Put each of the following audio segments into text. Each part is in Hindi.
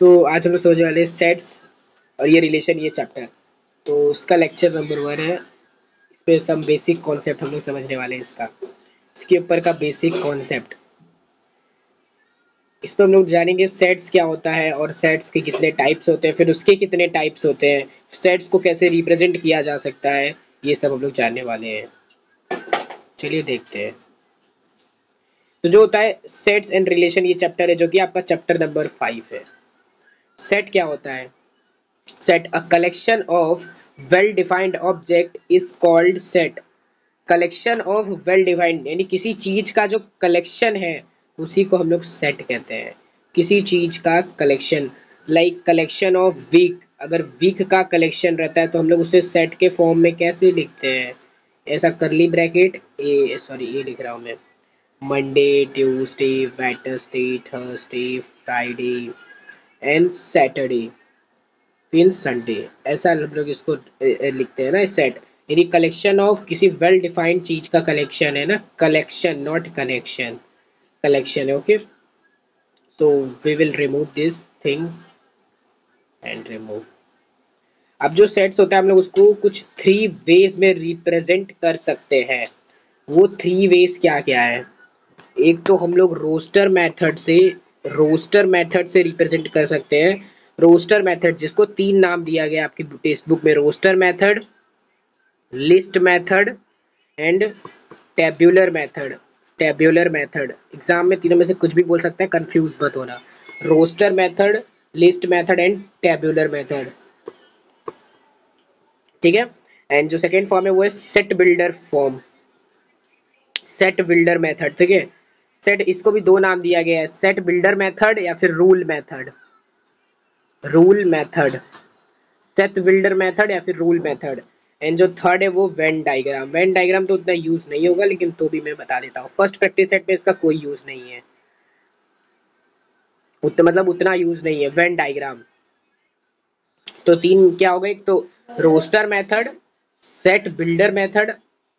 तो आज हम लोग समझने वाले सेट्स और ये रिलेशन ये चैप्टर। तो इसका लेक्चर नंबर 1 है। इस पे सम बेसिक कॉन्सेप्ट हम लोग समझने वाले हैं इसका, इसके ऊपर का बेसिक कॉन्सेप्ट। इस पर हम लोग जानेंगे सेट्स क्या होता है और सेट्स के कितने टाइप्स होते हैं, फिर उसके कितने टाइप्स होते हैं, सेट्स को कैसे रिप्रेजेंट किया जा सकता है, ये सब हम लोग जानने वाले हैं। चलिए देखते हैं। तो जो होता है सेट्स एंड रिलेशन, ये चैप्टर है जो कि आपका चैप्टर नंबर 5 है। सेट क्या होता है? Set a collection of well defined object is called set. Collection of well defined यानी किसी चीज का जो कलेक्शन है उसी को हम लोग सेट कहते हैं। किसी चीज का collection, like collection of week. अगर वीक का कलेक्शन रहता है तो हम लोग उसे सेट के फॉर्म में कैसे लिखते हैं? ऐसा करली ब्रैकेट ए, सॉरी ये लिख रहा हूँ मैं, Monday, Tuesday, Wednesday, Thursday, Friday and Saturday फिर संडे। ऐसा हम लोग इसको लिखते हैं ना, सेट यानी कलेक्शन ऑफ किसी वेल डिफाइंड चीज का कलेक्शन है ना, कलेक्शन नॉट कनेक्शन, कलेक्शन है। ओके, तो we will remove this thing and remove. अब जो सेट्स होता है हम लोग उसको कुछ 3 वेज में रिप्रेजेंट कर सकते हैं। वो 3 वेज क्या क्या है? एक तो हम लोग रोस्टर मेथड से रिप्रेजेंट कर सकते हैं। रोस्टर मेथड जिसको 3 नाम दिया गया आपकी टेक्स्ट बुक में, roster method, list method and tabular method. Tabular method exam में तीनों में से कुछ भी बोल सकते हैं, कंफ्यूज मत होना। Roster method, list method and tabular method, ठीक है। एंड जो सेकेंड फॉर्म है वो है set builder form, set builder method, ठीक है। सेट, इसको भी 2 नाम दिया गया है, सेट बिल्डर मेथड या फिर rule method. Rule method, set builder method या फिर रूल मेथड। एंड जो थर्ड है वो वेन डायग्राम। वेन डायग्राम तो उतना यूज नहीं होगा लेकिन तो भी मैं बता देता हूँ, फर्स्ट प्रैक्टिस सेट में इसका कोई यूज नहीं है, मतलब उतना यूज नहीं है वेन डायग्राम। तो 3 क्या हो गए? एक तो roster method, set builder method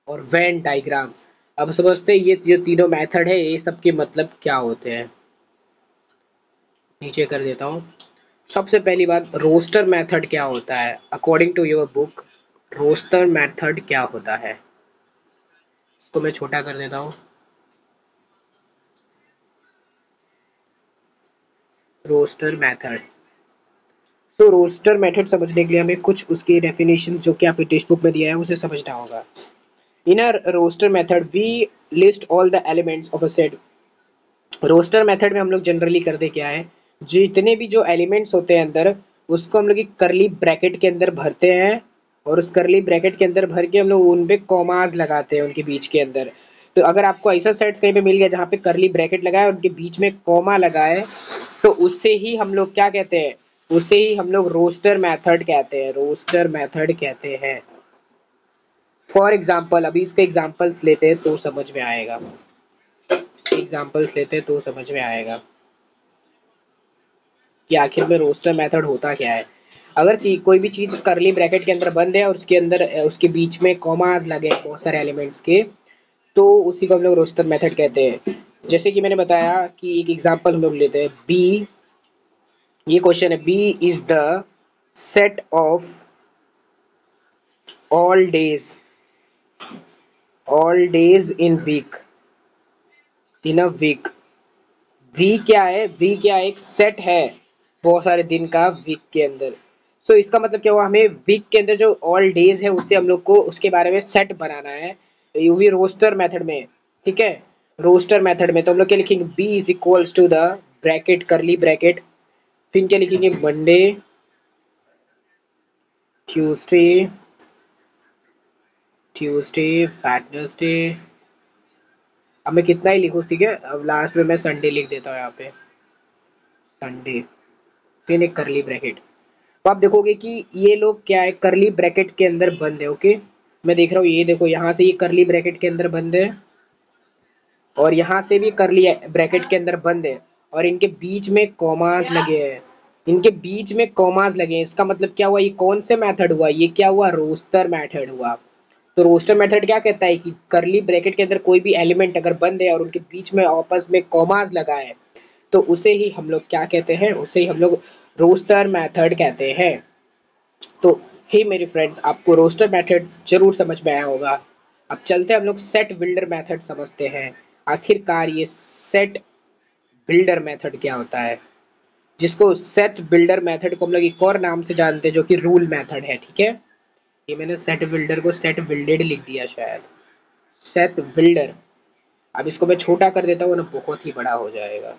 और वेन डायग्राम। अब समझते हैं ये जो तीनों मेथड है ये सब के मतलब क्या होते हैं। नीचे कर देता हूँ। सबसे पहली बात, रोस्टर मेथड क्या होता है according to your book? Roster method क्या होता है? इसको मैं छोटा कर देता हूँ। Roster method, so roster method समझने के लिए हमें कुछ उसके डेफिनेशन जो कि आपकी टेक्स्ट बुक में दिया है उसे समझना होगा। In a roster method we list all the elements of a set. Roster method में हम लोग जनरली करते क्या है, जितने भी जो एलिमेंट्स होते हैं अंदर उसको हम लोग एक करली ब्रैकेट के अंदर भरते हैं, और उस करली ब्रैकेट के अंदर भर के हम लोग उन पे कॉमास लगाते हैं उनके बीच के अंदर। तो अगर आपको ऐसा सेट्स कहीं पे मिल गया जहाँ पे करली ब्रैकेट लगा है और उनके बीच में कॉमा लगा है, तो उससे ही हम लोग क्या कहते हैं? उसे ही हम लोग रोस्टर मेथड कहते हैं, रोस्टर मेथड कहते हैं। फॉर एग्जाम्पल, अभी इसके एग्जाम्पल्स लेते हैं तो समझ में आएगा, इसके एग्जाम्पल्स लेते हैं तो समझ में आएगा कि आखिर में रोस्टर मेथड होता क्या है। अगर कोई भी चीज करली ब्रैकेट के अंदर बंद है और उसके अंदर उसके बीच में कॉमास लगे हैं बहुत सारे एलिमेंट्स के, तो उसी को हम लोग रोस्टर मेथड कहते हैं। जैसे कि मैंने बताया कि एक एग्जांपल हम लोग लेते हैं, बी, ये क्वेश्चन है, B is the set of all days, all days in week, in a week. V क्या है? वी क्या है? एक सेट है बहुत सारे दिन का वीक के अंदर। सो इसका मतलब क्या हुआ, हमें वीक के अंदर जो ऑल डेज है उससे हम लोग को उसके बारे में सेट बनाना है, ये भी रोस्टर मेथड में, ठीक है। रोस्टर मेथड में तो हम लोग क्या लिखेंगे, B is equals to the bracket curly bracket, फिर क्या लिखेंगे, मंडे, ट्यूसडे, ट्यूसडे, वेडनेसडे। अब मैं कितना ही लिखूँ, ठीक है, अब लास्ट में मैं संडे लिख देता हूँ यहाँ पे, संडे, फिर एक करली ब्रैकेट। तो आप देखोगे कि ये लोग क्या है, करली ब्रैकेट के अंदर बंद है। ओके, मैं देख रहा हूँ, ये देखो यहाँ से ये करली ब्रैकेट के अंदर बंद है और यहाँ से भी करली ब्रैकेट के अंदर बंद है, और इनके बीच में कॉमास लगे हैं, इनके बीच में कॉमास लगे हैं। इसका मतलब क्या हुआ, ये कौन से मेथड हुआ, ये क्या हुआ, रोस्टर मेथड हुआ। तो रोस्टर मेथड क्या कहता है कि करली ब्रैकेट के अंदर कोई भी एलिमेंट अगर बंद है और उनके बीच में आपस में कॉमास लगा है, तो उसे ही हम लोग क्या कहते हैं, उसे ही हम लोग रोस्टर मेथड कहते हैं। तो हे मेरे फ्रेंड्स, आपको रोस्टर मेथड जरूर समझ में आया होगा। अब चलते हम लोग सेट बिल्डर मेथड समझते हैं। आखिरकार ये सेट बिल्डर मेथड क्या होता है, जिसको सेट बिल्डर मेथड को हम लोग एक और नाम से जानते हैं जो कि रूल मेथड है। ठीक है, ये मैंने सेट बिल्डर को सेट बिल्डेड लिख दिया शायद, सेट बिल्डर। अब इसको मैं छोटा कर देता हूँ ना, बहुत ही बड़ा हो जाएगा।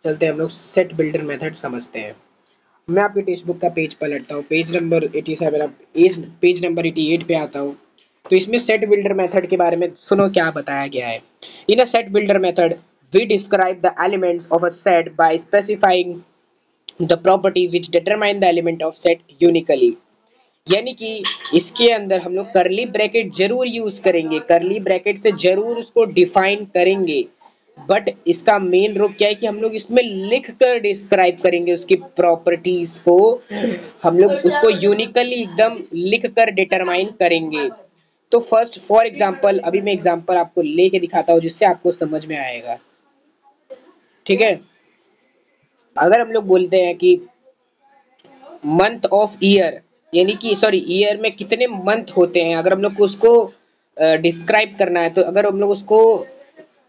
चलते हैं हम लोग सेट बिल्डर मेथड समझते हैं। मैं आपके टेक्स्ट बुक का पेज पलटता हूँ, पेज नंबर 87, अब पेज नंबर 88 पे आता हूँ। तो इसमें सेट बिल्डर मेथड के बारे में सुनो क्या बताया गया है। In a set builder method we describe the elements of a set by specifying the property which determine the element of set uniquely. यानी कि इसके अंदर हम लोग करली ब्रैकेट जरूर यूज करेंगे, करली ब्रैकेट से जरूर उसको डिफाइन करेंगे, बट इसका मेन रोल क्या है कि हम लोग इसमें लिख कर डिस्क्राइब करेंगे उसकी प्रॉपर्टीज को। हम लोग उसको यूनिकली एकदम लिख कर डिटरमाइन करेंगे। तो फर्स्ट फॉर एग्जांपल, अभी मैं एग्जांपल आपको लेके दिखाता हूँ जिससे आपको समझ में आएगा। ठीक है, अगर हम लोग बोलते हैं कि मंथ ऑफ ईयर, यानी कि सॉरी ईयर में कितने मंथ होते हैं, अगर हम लोग को उसको डिस्क्राइब करना है, तो अगर हम लोग उसको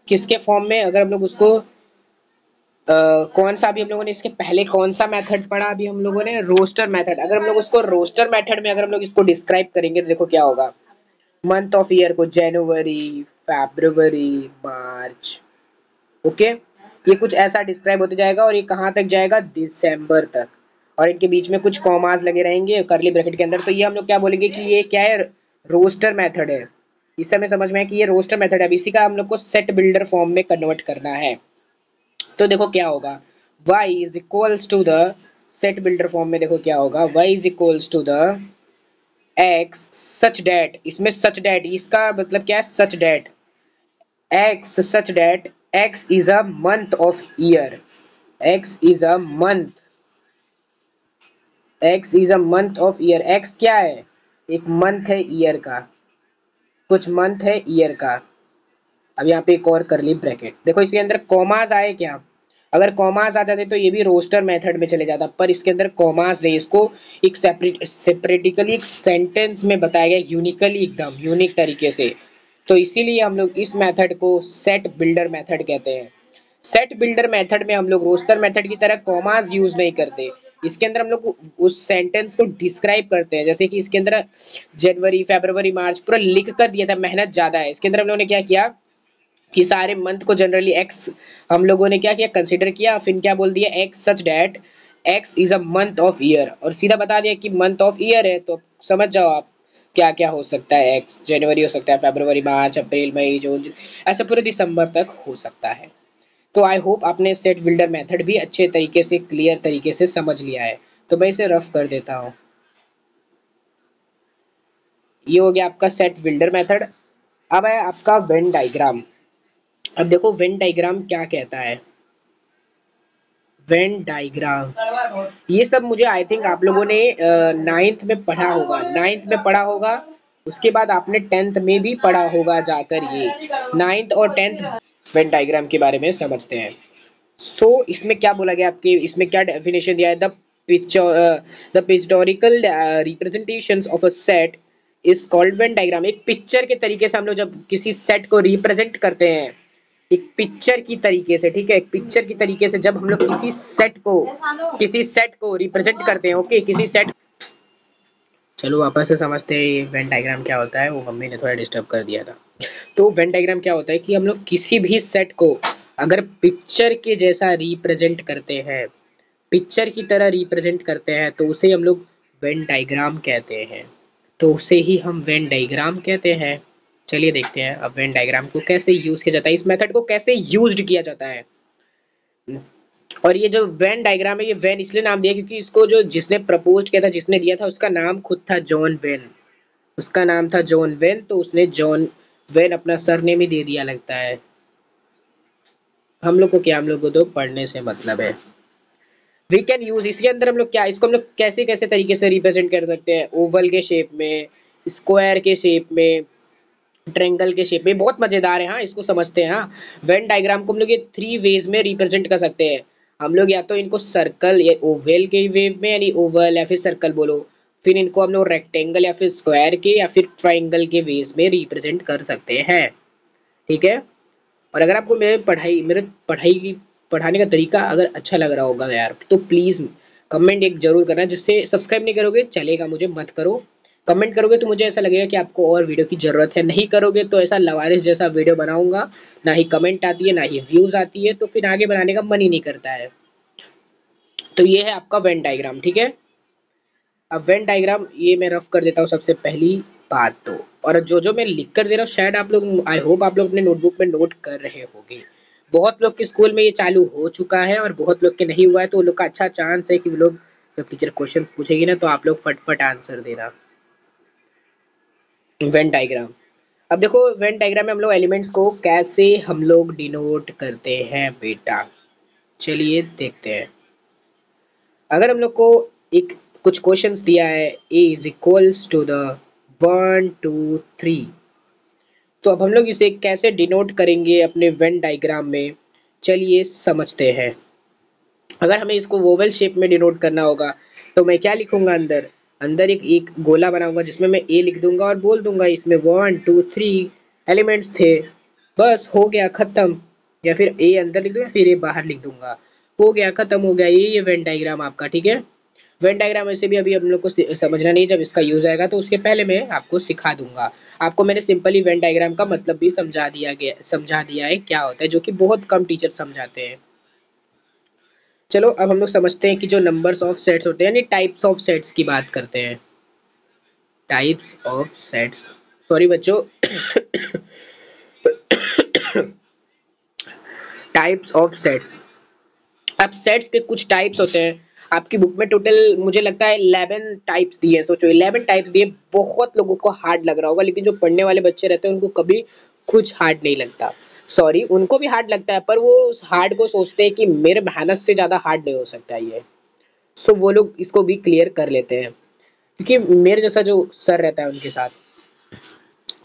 किसके फॉर्म में, अगर हम लोग उसको कौन सा, अभी हम लोगों ने इसके पहले कौन सा मेथड पढ़ा, अभी हम लोगों ने रोस्टर मेथड। अगर हम लोग उसको रोस्टर मेथड में अगर हम लोग इसको डिस्क्राइब करेंगे तो देखो क्या होगा। मंथ ऑफ ईयर को जनवरी, फरवरी, मार्च, ओके, ये कुछ ऐसा डिस्क्राइब होते जाएगा और ये कहाँ तक जाएगा, दिसंबर तक। और इनके बीच में कुछ कॉमास लगे रहेंगे करली ब्रैकेट के अंदर। तो ये हम लोग क्या बोलेंगे कि ये क्या है, रोस्टर मेथड है। इससे हमें समझ में है कि ये रोस्टर मेथड है। अब इसी का हम लोग को सेट बिल्डर फॉर्म में कन्वर्ट करना है। तो देखो क्या होगा, y is equals to the, set builder form में देखो क्या होगा, y is equals to the x such that, इसमें सच डेट, इसका मतलब क्या है, such that, x such that x is a month of year, x is a month, x is a month of year, x क्या है, एक मंथ है ईयर का, कुछ मंथ है ईयर का। अब यहाँ पे एक और करली ब्रैकेट, देखो इसके अंदर कॉमास आए क्या, अगर कॉमास आ जाते तो ये भी रोस्टर मेथड में चले जाता, पर इसके अंदर कॉमास नहीं, इसको एक सेपरेटिकली एक सेंटेंस में बताया गया, यूनिकली एकदम यूनिक तरीके से। तो इसीलिए हम लोग इस मेथड को सेट बिल्डर मेथड कहते हैं। सेट बिल्डर मेथड में हम लोग रोस्टर मेथड की तरह कॉमास यूज नहीं करते, इसके अंदर हम लोग उस सेंटेंस को डिस्क्राइब करते हैं। जैसे कि इसके अंदर जनवरी, फरवरी, मार्च पूरा लिख कर दिया था, मेहनत ज्यादा है। इसके अंदर हम लोगों ने क्या किया कि सारे मंथ को जनरली एक्स हम लोगों ने क्या किया, कंसीडर किया, फिर क्या बोल दिया, x such that x is a month of year, और सीधा बता दिया कि मंथ ऑफ ईयर है। तो समझ जाओ आप क्या क्या हो सकता है, एक्स जनवरी हो सकता है, फरवरी, मार्च, अप्रैल, मई, जून, ऐसे पूरे दिसंबर तक हो सकता है। तो आई होप आपने सेट बिल्डर मेथड भी अच्छे तरीके से, क्लियर तरीके से समझ लिया है। तो मैं इसे रफ कर देता हूँ। ये हो गया आपका सेट बिल्डर मेथड। अब है आपका वेन डायग्राम। अब देखो वेन डायग्राम क्या कहता है, वेन डायग्राम, ये सब मुझे आई थिंक आप लोगों ने नाइन्थ में पढ़ा होगा, नाइन्थ में पढ़ा होगा, उसके बाद आपने टेंथ में भी पढ़ा होगा जाकर। ये नाइन्थ और टेंथ वेन डायग्राम के बारे में समझते हैं। सो इसमें क्या बोला गया आपके, इसमें क्या डेफिनेशन दिया है, the pictorial representations of a set is called Venn diagram. एक पिक्चर के तरीके से हम लोग जब किसी सेट को रिप्रेजेंट करते हैं, एक पिक्चर की तरीके से, ठीक है, एक पिक्चर की तरीके से जब हम लोग किसी सेट को रिप्रेजेंट करते हैं, ओके, किसी सेट, चलो वापस से समझते हैं वेन डायग्राम क्या होता है, वो मम्मी ने थोड़ा डिस्टर्ब कर दिया था। तो वेन डायग्राम क्या होता है कि हम लोग किसी भी सेट को अगर पिक्चर के जैसा रिप्रेजेंट करते हैं, पिक्चर की तरह रिप्रेजेंट करते हैं, तो उसे हम लोग वेन डायग्राम कहते हैं। तो उसे ही हम वेन डायग्राम कहते हैं। चलिए देखते हैं अब वेन डायग्राम को कैसे यूज किया जाता है, इस मेथड को कैसे यूज्ड किया जाता है। और ये जो वेन डायग्राम है, ये वेन इसलिए नाम दिया क्योंकि इसको जो जिसने प्रपोज किया था, जिसने दिया था, उसका नाम खुद था जॉन वेन, उसका नाम था जॉन वेन, तो उसने जॉन वेन अपना सरनेम ही दे दिया लगता है। हम लोग को क्या, हम लोग को तो पढ़ने से मतलब है। वी कैन यूज, इसके अंदर हम लोग क्या, इसको हम लोग कैसे कैसे तरीके से रिप्रेजेंट कर सकते हैं, ओवल के शेप में, स्क्वायर के शेप में, ट्रायंगल के शेप में, बहुत मजेदार है। हाँ, इसको समझते हैं। हाँ, वेन डायग्राम को हम लोग ये 3 वेज में रिप्रेजेंट कर सकते हैं। हम लोग या तो इनको सर्कल या ओवल के वेव में, यानी ओवल या फिर सर्कल बोलो, फिर इनको हम लोग रेक्टेंगल या फिर स्क्वायर के या फिर ट्रायंगल के वेज में रिप्रेजेंट कर सकते हैं। ठीक है। और अगर आपको मेरे पढ़ाई की पढ़ाने का तरीका अगर अच्छा लग रहा होगा यार, तो प्लीज़ कमेंट एक जरूर करना। जिससे सब्सक्राइब नहीं करोगे चलेगा, मुझे मत करो। कमेंट करोगे तो मुझे ऐसा लगेगा कि आपको और वीडियो की ज़रूरत है। नहीं करोगे तो ऐसा लवारिस जैसा वीडियो बनाऊंगा, ना ही कमेंट आती है ना ही व्यूज़ आती है, तो फिर आगे बनाने का मन ही नहीं करता है। तो ये है आपका वेन डायग्राम। ठीक है। अब वेन डायग्राम ये मैं रफ कर देता हूँ सबसे पहली बात तो। और जो मैं लिख कर दे रहा हूँ शायद आप लोग, आई होप आप लोग अपने नोटबुक में नोट कर रहे होंगे। बहुत लोग के स्कूल में ये चालू हो चुका है और बहुत लोग के नहीं हुआ है, तो वो लोग का अच्छा चांस है कि वो लोग जब टीचर क्वेश्चन पूछेगी ना तो आप लोग फटफट आंसर देना। When diagram. अब देखो वेन डायग्राम में हम लोग एलिमेंट्स को कैसे हम लोग डिनोट करते हैं बेटा, चलिए देखते हैं। अगर हम लोग को एक कुछ क्वेश्चंस दिया है, A is equals to the 1 2 3, तो अब हम लोग इसे कैसे डिनोट करेंगे अपने वेन डायग्राम में, चलिए समझते हैं। अगर हमें इसको वोवेल शेप में डिनोट करना होगा तो मैं क्या लिखूंगा, अंदर अंदर एक एक गोला बनाऊंगा जिसमें मैं ए लिख दूंगा और बोल दूंगा इसमें 1 2 3 एलिमेंट्स थे, बस हो गया खत्म। या फिर ए अंदर लिख दूंगा फिर ए बाहर लिख दूंगा, हो गया खत्म, हो गया। ये वेन डायग्राम आपका। ठीक है। वेन डायग्राम वैसे भी अभी हम लोग को समझना नहीं, जब इसका यूज आएगा तो उसके पहले मैं आपको सिखा दूंगा। आपको मैंने सिंपली वेन डायग्राम का मतलब भी समझा दिया है क्या होता है, जो कि बहुत कम टीचर समझाते हैं। चलो अब हम लोग समझते हैं कि जो नंबर्स ऑफ सेट्स होते हैं, यानी टाइप्स ऑफ सेट्स की बात करते हैं। टाइप्स ऑफ सेट्स, सॉरी बच्चों। Types of sets. अब सेट्स के कुछ टाइप्स होते हैं। आपकी बुक में टोटल मुझे लगता है 11 टाइप्स दिए। सोचो 11 टाइप्स दिए, बहुत लोगों को हार्ड लग रहा होगा, लेकिन जो पढ़ने वाले बच्चे रहते हैं उनको कभी कुछ हार्ड नहीं लगता। सॉरी, उनको भी हार्ड लगता है, पर वो उस हार्ड को सोचते हैं कि मेरे मेहनत से ज़्यादा हार्ड नहीं हो सकता ये। सो वो लोग इसको भी क्लियर कर लेते हैं, क्योंकि मेरे जैसा जो सर रहता है उनके साथ।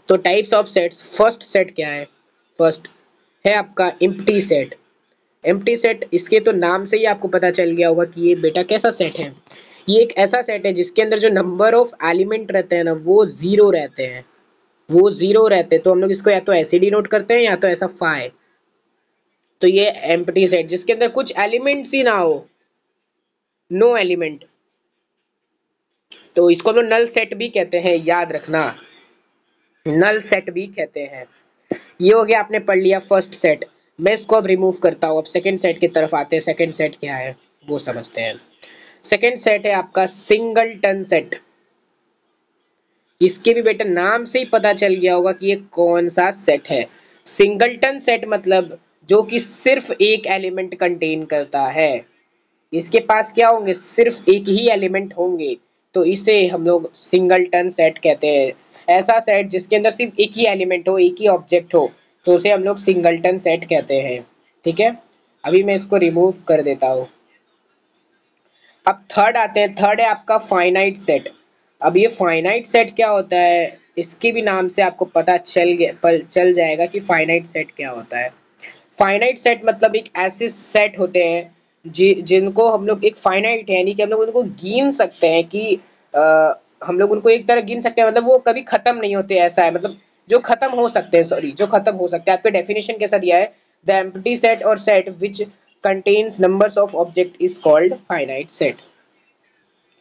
तो types of sets, first set क्या है? फर्स्ट है आपका एम्प्टी सेट। एम्प्टी सेट, इसके तो नाम से ही आपको पता चल गया होगा कि ये बेटा कैसा सेट है। ये एक ऐसा सेट है जिसके अंदर जो नंबर ऑफ एलिमेंट रहते हैं ना वो जीरो रहते हैं, वो जीरो रहते हैं। तो हम लोग इसको या तो ऐसे डिनोट करते हैं या तो ऐसा फाइ। तो ये एम्प्टी सेट जिसके अंदर कुछ एलिमेंट्स ही ना हो, नो एलिमेंट, तो इसको हम लोग नल सेट भी कहते हैं, याद रखना, नल सेट भी कहते हैं। ये हो गया, आपने पढ़ लिया फर्स्ट सेट। मैं इसको अब रिमूव करता हूँ। अब सेकंड सेट की तरफ आते हैं। सेकंड सेट क्या है वो समझते हैं। सेकंड सेट है आपका सिंगलटन सेट। इसके भी बेटा नाम से ही पता चल गया होगा कि ये कौन सा सेट है। सिंगलटन सेट मतलब जो कि सिर्फ एक एलिमेंट कंटेन करता है। इसके पास क्या होंगे, सिर्फ एक ही एलिमेंट होंगे, तो इसे हम लोग सिंगलटन सेट कहते हैं। ऐसा सेट जिसके अंदर सिर्फ एक ही एलिमेंट हो, एक ही ऑब्जेक्ट हो, तो उसे हम लोग सिंगलटन सेट कहते हैं। ठीक है। अभी मैं इसको रिमूव कर देता हूँ। अब थर्ड आते हैं। थर्ड है आपका फाइनाइट सेट। अब ये फाइनाइट सेट क्या होता है, इसके भी नाम से आपको पता चल जाएगा कि फाइनाइट सेट क्या होता है। फाइनाइट सेट मतलब एक ऐसे सेट होते हैं जिनको हम लोग, एक फाइनाइट है यानी कि हम लोग उनको गिन सकते हैं कि हम लोग उनको एक तरह गिन सकते हैं, मतलब वो कभी खत्म नहीं होते, ऐसा है। मतलब जो खत्म हो सकते हैं, सॉरी, जो खत्म हो सकते हैं। आपके डेफिनेशन कैसा दिया है, द एम्प्टी सेट और set which contains numbers of object is called finite set.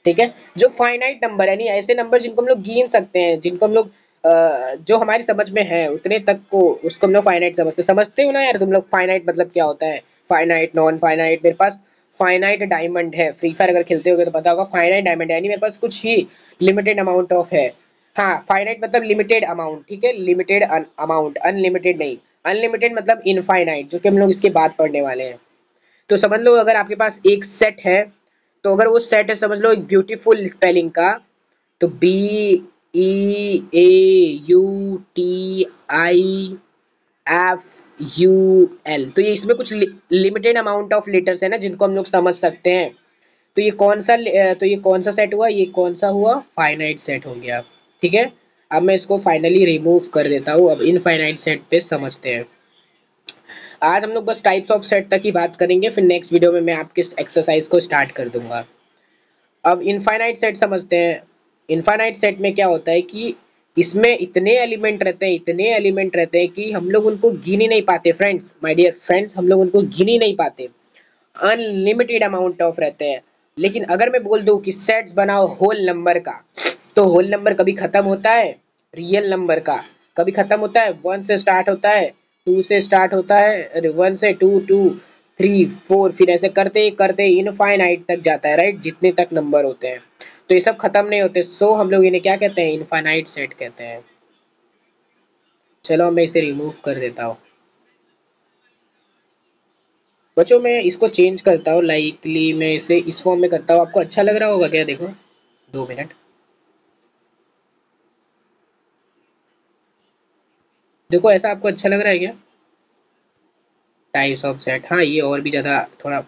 ठीक है। जो फाइनाइट नंबर यानी ऐसे नंबर जिनको हम लोग गिन सकते हैं, जिनको हम लोग जो हमारी समझ में है उतने तक को, उसको हम लोग फाइनाइट समझते हो ना यार तुम लोग। फाइनाइट मतलब क्या होता है, फाइनाइट, नॉन फाइनाइट। मेरे पास फाइनाइट डायमंड है, फ्री फायर अगर खेलते होगे तो पता होगा। फाइनाइट डायमंड यानी मेरे पास कुछ ही लिमिटेड अमाउंट ऑफ है। हाँ, फाइनाइट मतलब लिमिटेड अमाउंट। ठीक है, लिमिटेड अमाउंट, अनलिमिटेड नहीं। अनलिमिटेड मतलब इनफाइनाइट, जो कि हम लोग इसके बाद पढ़ने वाले हैं। तो समझ लो अगर आपके पास एक सेट है, तो अगर वो सेट है, समझ लो एक ब्यूटीफुल स्पेलिंग का, तो BEAUTIFUL, तो ये इसमें कुछ लिमिटेड अमाउंट ऑफ लेटर्स है ना जिनको हम लोग समझ सकते हैं। तो ये कौन सा सेट हुआ, ये कौन सा हुआ, फाइनाइट सेट हो गया। ठीक है। अब मैं इसको फाइनली रिमूव कर देता हूँ। अब इनफाइनाइट सेट पे समझते हैं। आज हम लोग बस टाइप्स ऑफ सेट तक ही बात करेंगे, फिर नेक्स्ट वीडियो में मैं आपके एक्सरसाइज को स्टार्ट कर दूंगा। अब इनफाइनाइट सेट समझते हैं। इनफाइनाइट सेट में क्या होता है कि इसमें इतने एलिमेंट रहते हैं, इतने एलिमेंट रहते हैं कि हम लोग उनको गिन ही नहीं पाते फ्रेंड्स, माय डियर फ्रेंड्स, हम लोग उनको गिन ही नहीं पाते। अनलिमिटेड अमाउंट ऑफ रहते हैं। लेकिन अगर मैं बोल दूं कि सेट्स बनाओ होल नंबर का, तो होल नंबर कभी खत्म होता है? रियल नंबर का कभी खत्म होता है? वन से स्टार्ट होता है, टू से स्टार्ट होता है, अरे वन से टू, टू थ्री फोर, फिर ऐसे करते करते इनफाइनाइट तक जाता है, राइट, जितने तक नंबर होते हैं। तो ये सब खत्म नहीं होते, सो हम लोग इन्हें क्या कहते हैं? इनफाइनाइट सेट कहते हैं। चलो मैं इसे रिमूव कर देता हूँ। बच्चों मैं इसको चेंज करता हूँ, लाइकली मैं इसे इस फॉर्म में करता हूँ। आपको अच्छा लग रहा होगा क्या? देखो 2 मिनट। देखो ऐसा आपको अच्छा लग रहा है क्या? टाइप्स ऑफ सेट, हाँ ये और भी ज़्यादा थोड़ा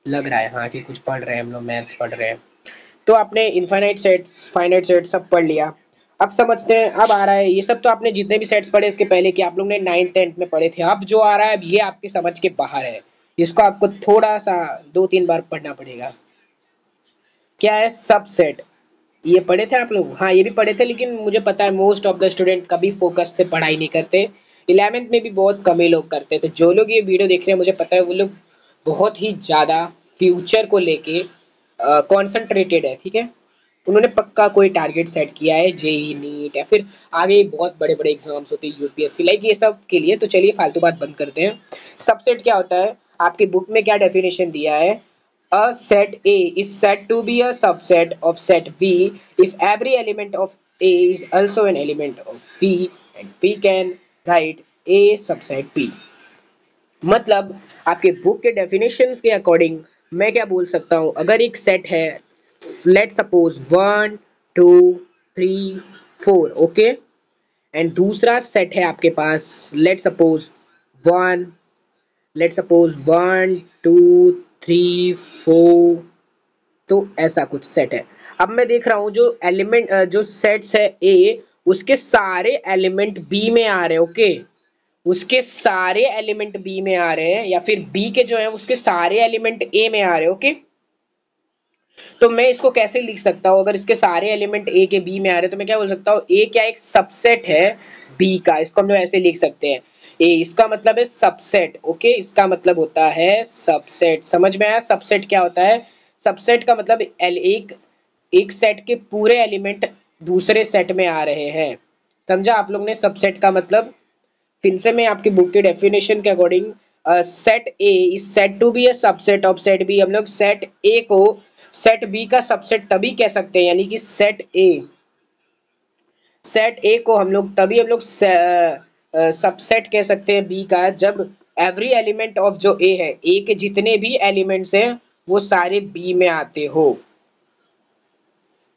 लग रहा है, हाँ कि कुछ पढ़ रहे हैं हम लोग, मैथ्स पढ़ रहे हैं। तो आपने इनफाइनाइट सेट्स, फाइनाइट सेट्स सब पढ़ लिया। अब समझते हैं, अब आ रहा है ये सब, तो आपने जितने भी सेट्स पढ़े इसके पहले कि आप लोग ने 9th 10th में पढ़े थे। अब जो आ रहा है अब ये आपके समझ के बाहर है, इसको आपको थोड़ा सा 2-3 बार पढ़ना पड़ेगा। क्या है सबसेट? ये पढ़े थे आप लोग? हाँ ये भी पढ़े थे, लेकिन मुझे पता है मोस्ट ऑफ द स्टूडेंट कभी फोकस से पढ़ाई नहीं करते। 11th में भी बहुत कम ही लोग करते थे। जो लोग ये वीडियो देख रहे हैं मुझे पता है वो लोग बहुत ही ज़्यादा फ्यूचर को लेके कॉन्सेंट्रेटेड है, ठीक है। उन्होंने पक्का कोई टारगेट सेट किया है, जेई नीट या फिर आगे बहुत बड़े बड़े एग्जाम्स होते हैं यूपीएससी लाइक, ये सब के लिए। तो चलिए फालतू बात बंद करते हैं। सबसेट क्या होता है? आपकी बुक में क्या डेफिनेशन दिया है? A set A is said to be a subset of set B if every element of A is also an element of B and we can write A subset B। मतलब आपके बुक के डेफिनेशंस के अकॉर्डिंग मैं क्या बोल सकता हूँ, अगर एक सेट है, लेट सपोज 1 2 3 4, ओके, एंड दूसरा सेट है आपके पास, लेट सपोज 1, लेट सपोज 1 2 3 4, तो ऐसा कुछ सेट है। अब मैं देख रहा हूँ जो एलिमेंट जो सेट्स है ए, उसके सारे एलिमेंट बी में आ रहे हैं, ओके, उसके सारे एलिमेंट बी में आ रहे हैं, या फिर बी के जो है उसके सारे एलिमेंट ए में आ रहे हैं, ओके। तो मैं इसको कैसे लिख सकता हूँ? अगर इसके सारे एलिमेंट ए के बी में आ रहे हैं तो मैं क्या बोल सकता हूँ? ए क्या एक सबसेट है बी का, इसको हम लोग ऐसे लिख सकते हैं। ए इसका मतलब है सबसेट, ओके, इसका मतलब होता है सबसेट। समझ में आया सबसेट क्या होता है? सबसेट का मतलब एक सेट के पूरे एलिमेंट दूसरे सेट में आ रहे हैं। समझा आप लोग ने सबसेट का मतलब? फिर से मैं आपकी बुक के डेफिनेशन के according, set A is set to be a subset of set B. हम लोग सेट ए को सेट बी का सबसेट तभी कह सकते हैं, यानी कि सेट ए को हम लोग सबसेट कह सकते हैं बी का, जब एवरी एलिमेंट ऑफ जो ए है, ए के जितने भी एलिमेंट्स हैं वो सारे बी में आते हो।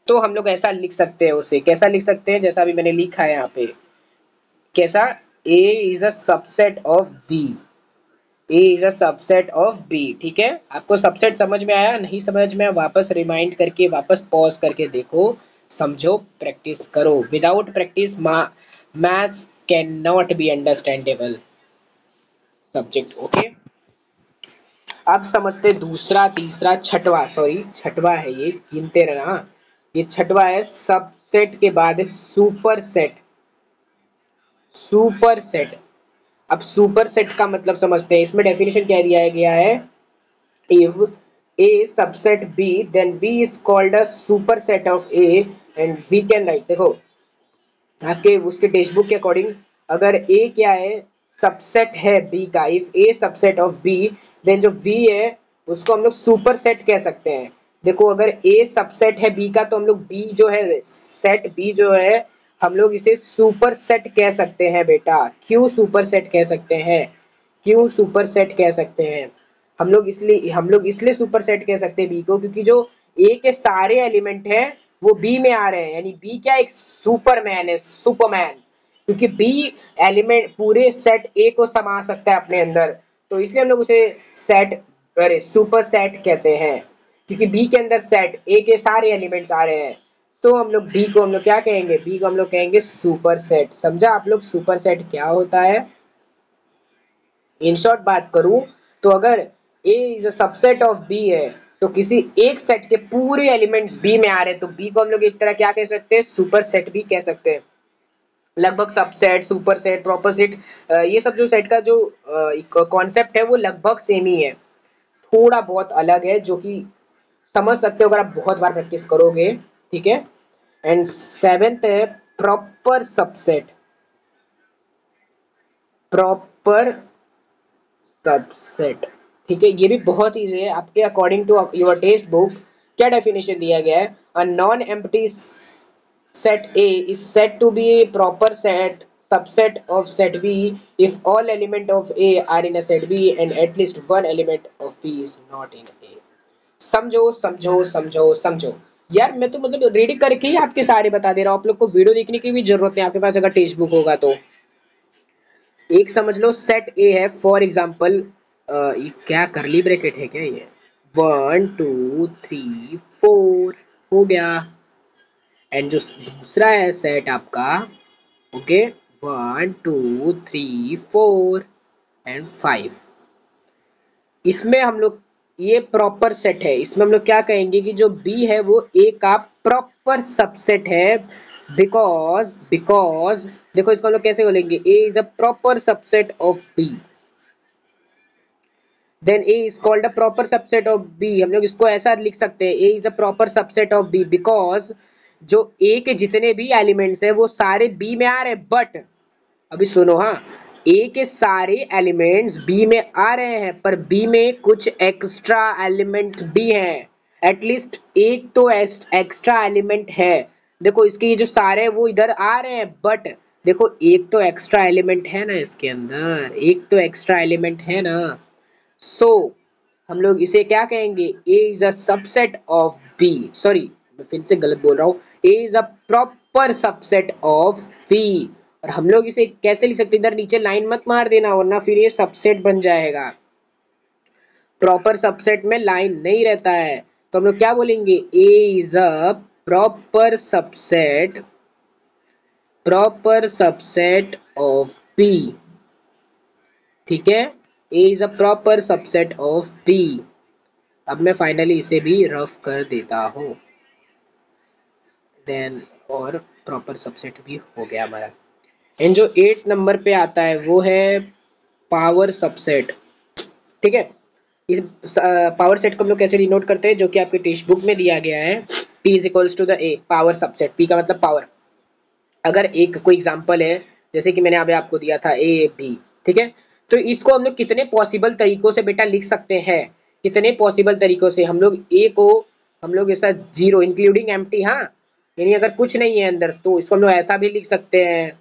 तो हम लोग ऐसा लिख सकते हैं, उसे कैसा लिख सकते हैं? जैसा अभी मैंने लिखा है यहाँ पे, कैसा? A is a subset of B, A is a subset of B, ठीक है। आपको सबसेट समझ में आया? नहीं समझ में आया वापस रिमाइंड करके, वापस पॉज करके देखो, समझो, प्रैक्टिस करो। Without practice maths can not be understandable subject, okay. अब समझते दूसरा, तीसरा, छठवा, सॉरी छठवा है ये, गिनते रहना। ये छठवा है, सबसेट के बाद है सुपर सेट। सुपर सेट, अब सुपर सेट का मतलब समझते हैं। इसमें डेफिनेशन क्या दिया गया है? if A subset B then B is called a superset of A and we can write, देखो आपके उसके टेक्स्ट बुक के अकॉर्डिंग, अगर A क्या है? सबसेट है B का। If A subset of B then जो B है उसको हम लोग सुपर सेट कह सकते हैं। देखो अगर A सबसेट है B का तो हम लोग B जो है, सेट B जो है, हम लोग इसे सुपर सेट कह सकते हैं बेटा। क्यों सुपर सेट कह सकते हैं? क्यों सुपर सेट कह सकते हैं? हम लोग इसलिए सुपर सेट कह सकते हैं बी को, क्योंकि जो ए के सारे एलिमेंट हैं वो बी में आ रहे हैं, यानी बी क्या एक सुपरमैन है, सुपरमैन। क्योंकि बी एलिमेंट पूरे सेट ए को समा सकता है अपने अंदर, तो इसलिए हम लोग उसे सेट, अरे सुपर सेट कहते हैं, क्योंकि बी के अंदर सेट ए के सारे एलिमेंट्स आ रहे हैं। सो हम लोग बी को हम लोग क्या कहेंगे, बी को हम लोग कहेंगे सुपर सेट। समझा आप लोग सुपर सेट क्या होता है। इन शॉर्ट बात करूं तो अगर A is a subset of B है तो किसी एक सेट के पूरे एलिमेंट्स बी में आ रहे हैं तो बी को हम लोग एक तरह क्या कह सकते हैं, सुपर सेट भी कह सकते हैं। लगभग subset, super set, proper set, ये सब जो सेट का जो कॉन्सेप्ट है वो लगभग सेम ही है, थोड़ा बहुत अलग है, जो कि समझ सकते हो अगर आप बहुत बार प्रैक्टिस करोगे। ठीक है। एंड सेवेंथ है प्रॉपर सबसेट। प्रॉपर सबसेट, ठीक है, ये भी बहुत ईजी है आपके according to your text book. क्या डेफिनेशन दिया गया है, a non empty set A is said to be a proper set subset of set B if all element of A are in a set B and at least one element of B is not in A। समझो समझो समझो समझो। यार मैं तो मतलब रेडी करके ही आपके सारे बता दे रहा हूँ, आप लोग को वीडियो देखने की भी जरूरत नहीं, आपके पास अगर टेक्स्ट बुक होगा तो। एक समझ लो सेट ए है फॉर एग्जाम्पल, क्या करली ब्रैकेट है क्या ये, 1 2 3 4 हो गया। एंड जो दूसरा है सेट आपका, ओके, 1 2 3 4 एंड 5, इसमें हम लोग ये प्रॉपर सेट है, इसमें हम लोग क्या कहेंगे कि जो बी है वो ए का प्रॉपर सबसेट है। बिकॉज बिकॉज देखो इसको हम लोग कैसे बोलेंगे, A is a proper subset of B, then A is called a proper subset of B. हम लोग इसको ऐसा लिख सकते हैं, A is a proper subset of B because जो ए के जितने भी एलिमेंट्स है वो सारे बी में आ रहे हैं, बट अभी सुनो, हाँ, ए के सारे एलिमेंट्स बी में आ रहे हैं पर बी में कुछ एक्स्ट्रा एलिमेंट भी हैं, एटलीस्ट एक तो एक्स्ट्रा एलिमेंट है। देखो इसके ये जो सारे हैं वो इधर आ रहे हैं, बट देखो एक तो एक्स्ट्रा एलिमेंट है ना, इसके अंदर एक तो एक्स्ट्रा एलिमेंट है ना। सो हम लोग इसे क्या कहेंगे, A is a subset of B, sorry मैं फिर से गलत बोल रहा हूँ, A is a proper subset of B. और हम लोग इसे कैसे लिख सकते हैं, इधर नीचे लाइन मत मार देना वरना फिर ये सबसेट बन जाएगा। प्रॉपर सबसेट में लाइन नहीं रहता है, तो हम लोग क्या बोलेंगे, A is a proper subset, proper subset of B. ठीक है, A is a proper subset of B. अब मैं फाइनली इसे भी रफ कर देता हूँ, देन और प्रॉपर सबसेट भी हो गया हमारा। एंड जो 8 नंबर पे आता है वो है पावर सबसेट। ठीक है, इस पावर सेट को हम लोग कैसे डिनोट करते हैं, जो कि आपके टेक्स्ट बुक में दिया गया है, P is equals to the A power subset. P का मतलब पावर। अगर एक कोई एग्जांपल है, जैसे कि मैंने अभी आपको दिया था ए बी, ठीक है, तो इसको हम लोग कितने पॉसिबल तरीकों से बेटा लिख सकते हैं, कितने पॉसिबल तरीकों से हम लोग ए को हम लोग ऐसा जीरो इंक्लूडिंग एम्प्टी, हाँ, यानी अगर कुछ नहीं है अंदर तो इसको हम लोग ऐसा भी लिख सकते हैं।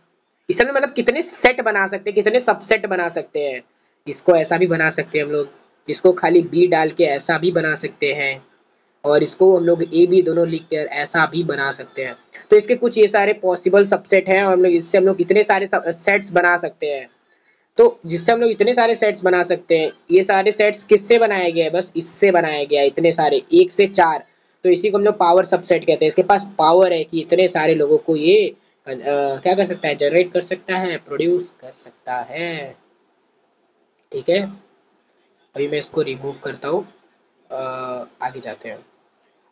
इसमें मतलब कितने सेट बना सकते हैं, कितने सबसेट बना सकते हैं, इसको ऐसा भी बना सकते हैं हम लोग, इसको खाली बी डाल के ऐसा भी बना सकते हैं, और इसको हम लोग ए बी दोनों लिख कर ऐसा भी बना सकते हैं। तो इसके कुछ ये सारे पॉसिबल सबसेट हैं और हम लोग इससे हम लोग इतने सारे सेट्स बना सकते हैं। तो जिससे हम लोग इतने सारे सेट्स बना सकते हैं, ये सारे सेट्स किससे बनाए गए हैं, बस इससे बनाया गया है, इतने सारे 1 से 4। तो इसी को हम लोग पावर सबसेट कहते हैं। इसके पास पावर है कि इतने सारे लोगों को ये क्या कर सकता है, जनरेट कर सकता है, प्रोड्यूस कर सकता है। ठीक है, अभी मैं इसको रिमूव करता हूँ, आगे जाते हैं।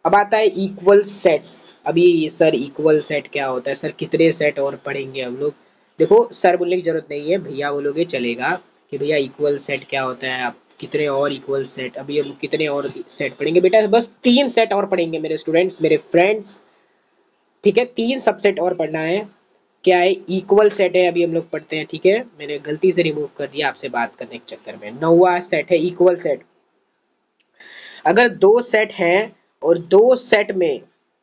अब आता है इक्वल सेट्स। अभी सर इक्वल सेट क्या होता है, सर कितने सेट और पढ़ेंगे हम लोग। देखो सर बोलने की जरूरत नहीं है, भैया बोलोगे चलेगा कि भैया इक्वल सेट क्या होता है, आप कितने और इक्वल सेट, अभी हम कितने और सेट पढ़ेंगे बेटा, बस 3 सेट और पढ़ेंगे मेरे स्टूडेंट्स, मेरे फ्रेंड्स। ठीक है, 3 सबसेट और पढ़ना है। क्या है, इक्वल सेट है, अभी हम लोग पढ़ते हैं। ठीक है, मैंने गलती से रिमूव कर दिया आपसे बात करने के चक्कर में। 9वां सेट है इक्वल सेट। अगर 2 सेट हैं और 2 सेट में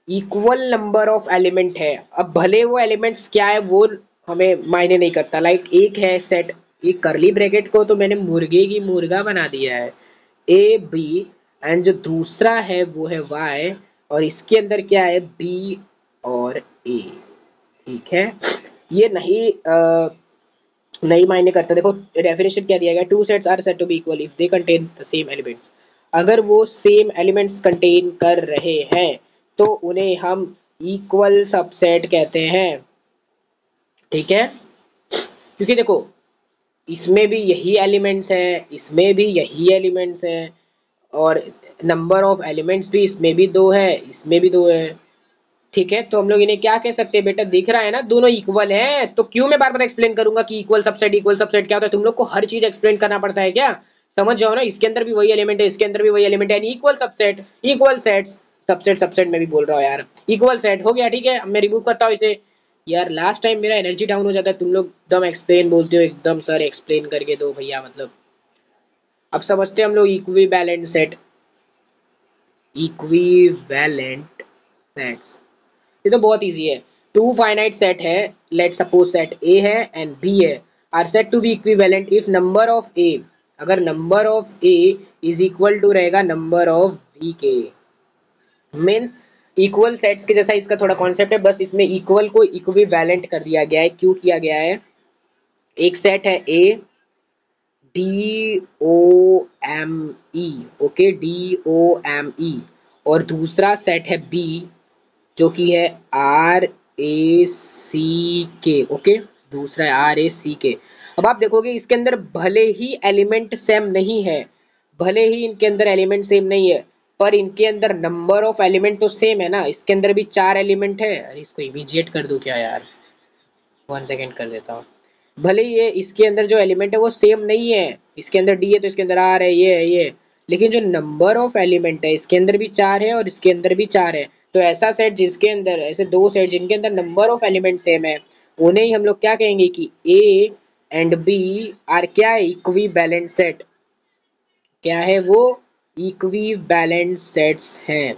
इक्वल नंबर ऑफ एलिमेंट है, अब भले वो एलिमेंट्स क्या है वो हमें मायने नहीं करता, लाइक एक है सेट, एक करली ब्रैकेट को तो मैंने मुर्गे की मुर्गा बना दिया है, ए बी, एंड जो दूसरा है वो है वाई, और इसके अंदर क्या है, बी और ए। ठीक है, ये नहीं मायने करता। देखो डेफिनेशन क्या दिया गया, 2 sets are said to be equal if they contain the same elements. अगर वो सेम एलिमेंट्स कंटेन कर रहे हैं तो उन्हें हम इक्वल सबसेट कहते हैं, ठीक है। क्योंकि देखो इसमें भी यही एलिमेंट्स हैं, इसमें भी यही एलिमेंट्स हैं, और नंबर ऑफ एलिमेंट्स भी इसमें भी दो है, इसमें भी दो है, ठीक है। तो हम लोग इन्हें क्या कह सकते हैं बेटा, दिख रहा है ना दोनों इक्वल है, तो क्यों मैं बार बार एक्सप्लेन करूंगा कि इक्वल सबसेट क्या होता है। तुम लोग को हर चीज एक्सप्लेन करना पड़ता है क्या, समझ जाओ ना, इसके अंदर भी वही एलिमेंट है, इसके अंदर भी वही एलिमेंट है, equal subset, equal sets, subset subset में भी बोल रहा हूँ यार, इक्वल सेट हो गया, ठीक है। अब मैं रिमूव करता हूँ इसे। यार लास्ट टाइम मेरा एनर्जी डाउन हो जाता है, तुम लोग एकदम एक्सप्लेन बोलते हो, एकदम सर एक्सप्लेन करके दो भैया, मतलब अब समझते हैं हम लोग इक्विवेलेंट सेट, इक्विवेलेंट सेट्स, ये तो बहुत इजी है। टू फाइनाइट सेट है, लेट सपोज सेट ए है एंड बी है, are set to be equivalent if number of A, अगर number of A is equal to रहेगा नंबर ऑफ बी के, मीन्स इक्वल सेट्स के जैसा इसका थोड़ा कॉन्सेप्ट है, बस इसमें इक्वल को इक्विवेलेंट कर दिया गया है। क्यों किया गया है, एक सेट है ए, DOME, ओके, DOME, और दूसरा सेट है बी जो कि है RACK, ओके, दूसरा है RACK। अब आप देखोगे इसके अंदर भले ही एलिमेंट सेम नहीं है, भले ही इनके अंदर एलिमेंट सेम नहीं है, पर इनके अंदर नंबर ऑफ एलिमेंट तो सेम है ना, इसके अंदर भी 4 एलिमेंट है। अरे इसको इमीडिएट कर दूं क्या यार, 1 सेकेंड कर देता हूँ। भले ये इसके अंदर जो एलिमेंट है वो सेम नहीं है, इसके अंदर डी है तो इसके अंदर आर है, ये है ये, लेकिन जो नंबर ऑफ एलिमेंट है इसके अंदर भी 4 है और इसके अंदर भी 4 है। तो ऐसा सेट जिसके अंदर, ऐसे दो सेट जिनके अंदर नंबर ऑफ एलिमेंट सेम है, उन्हें ही हम लोग क्या कहेंगे कि ए एंड बी आर क्या है, इक्वी बैलेंस सेट, क्या है वो, इक्वी बैलेंस सेट्स हैं।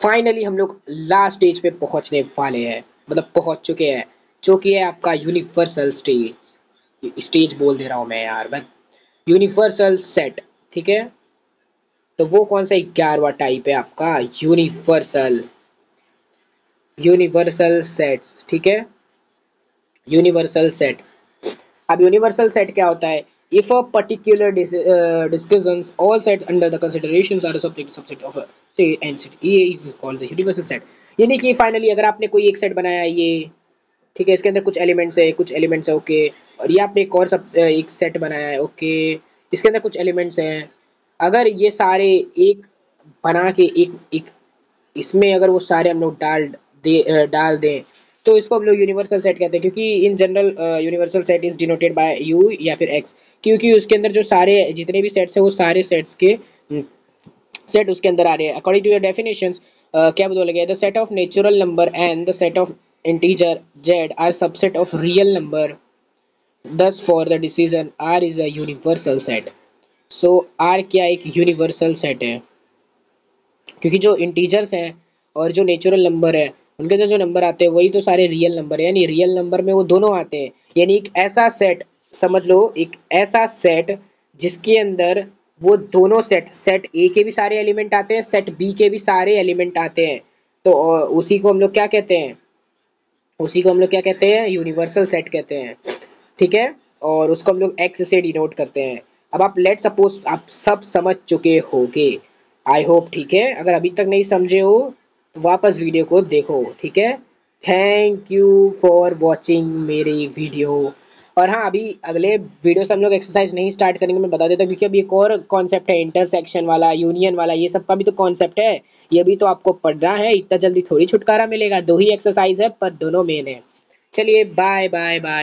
फाइनली हम लोग लास्ट स्टेज पे पहुंचने वाले हैं, मतलब पहुंच चुके हैं, जो कि है आपका यूनिवर्सल स्टेज, स्टेज बोल दे रहा हूं मैं यार, बस यूनिवर्सल सेट, ठीक है। तो वो कौन सा 11वां टाइप है आपका, यूनिवर्सल, यूनिवर्सल सेट्स, ठीक है, यूनिवर्सल सेट। अब यूनिवर्सल सेट क्या होता है, if a particular discussions all sets under the considerations are a subset of a say n set, ये is called the universal set। यानी कि फाइनली अगर आपने कोई एक सेट बनाया है ये, ठीक है, इसके अंदर कुछ एलिमेंट्स है, कुछ एलिमेंट्स है, ओके, और ये आपने एक और सब एक सेट बनाया है, ओके, इसके अंदर कुछ एलिमेंट्स हैं, अगर ये सारे एक बना के एक एक इसमें अगर वो सारे हम लोग डाल दें तो इसको हम लोग यूनिवर्सल सेट कहते हैं, क्योंकि in general universal set is denoted by you या फिर एक्स, क्योंकि उसके अंदर जो सारे जितने भी सेट्स है वो सारे सेट्स के सेट उसके अंदर आ रहे हैं। अकॉर्डिंग टू योर डेफिनेशंस क्या बोला गया, the set of natural number and the set of integer Z are subset of real number, thus for the decision R is a universal set। so R क्या एक यूनिवर्सल सेट है, क्योंकि जो इंटीजर्स हैं और जो नेचुरल नंबर है उनके अंदर जो नंबर आते हैं वही तो सारे रियल नंबर है, यानी रियल नंबर में वो दोनों आते हैं, यानी एक ऐसा सेट समझ लो, एक ऐसा सेट जिसके अंदर वो दोनों सेट, सेट ए के भी सारे एलिमेंट आते हैं, सेट बी के भी सारे एलिमेंट आते हैं, तो उसी को हम लोग क्या कहते हैं, उसी को हम लोग क्या कहते हैं, यूनिवर्सल सेट कहते हैं, ठीक है। और उसको हम लोग एक्स से डिनोट करते हैं। अब आप लेट सपोज आप सब समझ चुके होगे, आई होप, ठीक है। अगर अभी तक नहीं समझे हो तो वापस वीडियो को देखो, ठीक है। थैंक यू फॉर वॉचिंग मेरी वीडियो। और हाँ, अभी अगले वीडियो से हम लोग एक्सरसाइज नहीं स्टार्ट करेंगे, मैं बता देता हूँ, क्योंकि अभी एक और कॉन्सेप्ट है इंटरसेक्शन वाला, यूनियन वाला, ये सब का भी तो कॉन्सेप्ट है, ये भी तो आपको पढ़ना है, इतना जल्दी थोड़ी छुटकारा मिलेगा। दो ही एक्सरसाइज है पर दोनों मेन है। चलिए बाय बाय बाय।